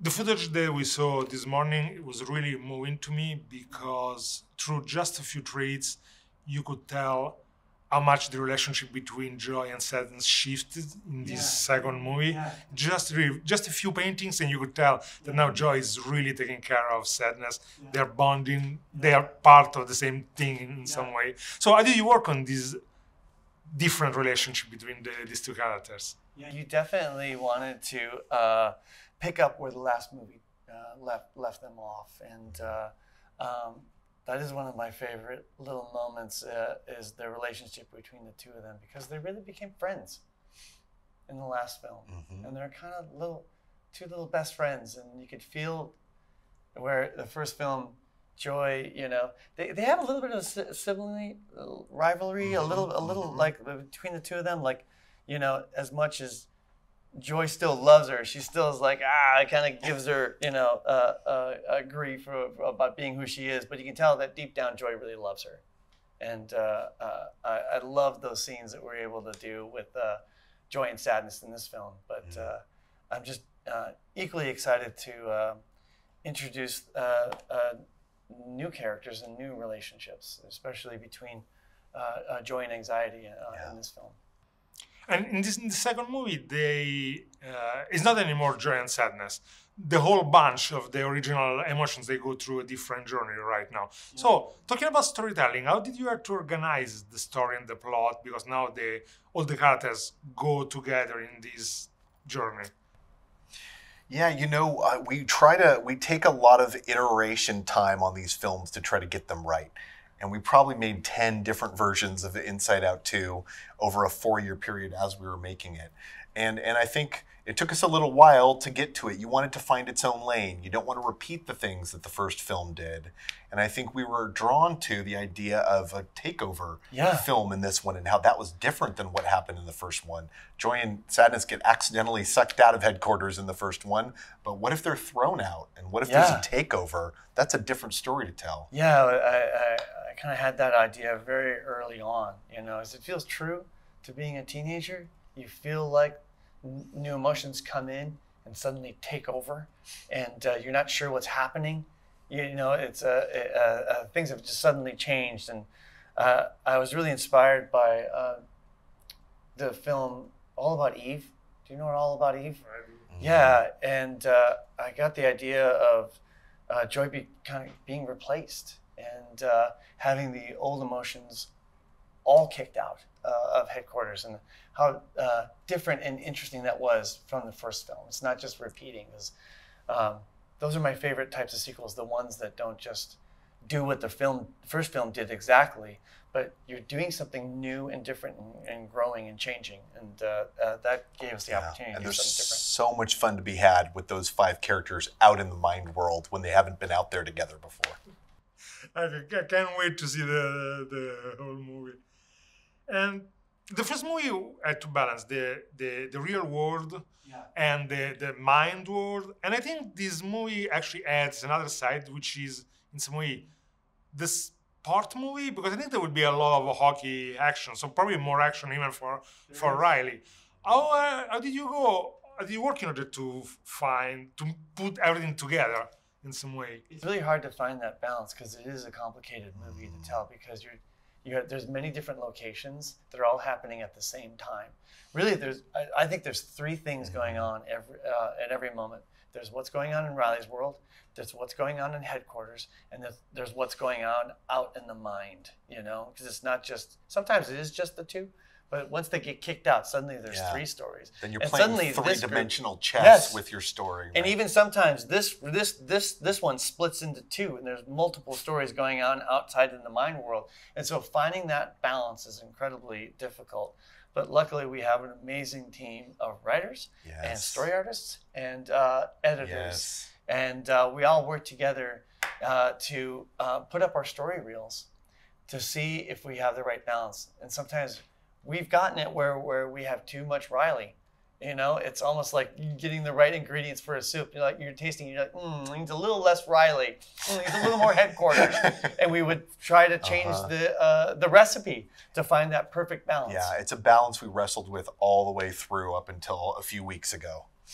The footage that we saw this morning was really moving to me because through just a few traits, you could tell how much the relationship between joy and sadness shifted in this second movie. Yeah. Just a few paintings, and you could tell that now joy is really taking care of sadness. They're bonding. They are part of the same thing in some way. So how did you work on this different relationship between these two characters? Yeah, you definitely wanted to pick up where the last movie left them off, and that is one of my favorite little moments. Is the relationship between the two of them, because they really became friends in the last film, and they're kind of two little best friends, and you could feel where the first film, Joy, they have a little bit of sibling rivalry, a little like between the two of them, like as much as Joy still loves her, she still is like, it kind of gives her, a grief about being who she is. But you can tell that deep down, Joy really loves her. And I love those scenes that we're able to do with joy and sadness in this film. But I'm just equally excited to introduce new characters and new relationships, especially between joy and anxiety in this film. And in the second movie, it's not anymore joy and sadness. The whole bunch of the original emotions, they go through a different journey right now. Yeah. So, talking about storytelling, how did you have to organize the story and the plot? Because now all the characters go together in this journey. Yeah, we take a lot of iteration time on these films to try to get them right. And we probably made 10 different versions of Inside Out 2 over a 4-year period as we were making it. And I think it took us a little while to get to it. You want it to find its own lane. You don't want to repeat the things that the first film did. And I think we were drawn to the idea of a takeover film in this one and how that was different than what happened in the first one. Joy and sadness get accidentally sucked out of headquarters in the first one, but what if they're thrown out? And what if there's a takeover? That's a different story to tell. Yeah, I kind of had that idea very early on, as it feels true to being a teenager. You feel like new emotions come in and suddenly take over, and you're not sure what's happening. It's things have just suddenly changed, and I was really inspired by the film All About Eve. Do you know what All About Eve? Yeah, and I got the idea of Joy kind of being replaced and having the old emotions all kicked out of headquarters, and how different and interesting that was from the first film. It's not just repeating. Those are my favorite types of sequels, the ones that don't just do what the first film did exactly, but you're doing something new and different and growing and changing. And that gave us the opportunity to do there's something different. So much fun to be had with those 5 characters out in the mind world when they haven't been out there together before. I can't wait to see the whole movie. And the first movie had to balance the real world and the mind world. And I think this movie actually adds another side, which is, in some way, the sport movie, because I think there would be a lot of hockey action, so probably more action even for Riley. How did you go? How did you work in order to put everything together in some way? It's really hard to find that balance because it is a complicated movie to tell, because there's many different locations that are all happening at the same time. Really, I think there's 3 things going on at every moment. There's what's going on in Riley's world, there's what's going on in headquarters, and there's what's going on out in the mind, because it's not just, sometimes it is just the 2, but once they get kicked out, suddenly there's 3 stories. Then you're playing 3-dimensional chess with your story. Right? And even sometimes this one splits into 2, and there's multiple stories going on outside in the mind world. And so finding that balance is incredibly difficult. But luckily we have an amazing team of writers and story artists and editors. And we all work together to put up our story reels to see if we have the right balance. And sometimes we've gotten it where we have too much Riley. It's almost like getting the right ingredients for a soup. You're tasting, you're like, it needs a little less Riley. It needs a little more headquarters. And we would try to change the recipe to find that perfect balance. Yeah, it's a balance we wrestled with all the way through up until a few weeks ago.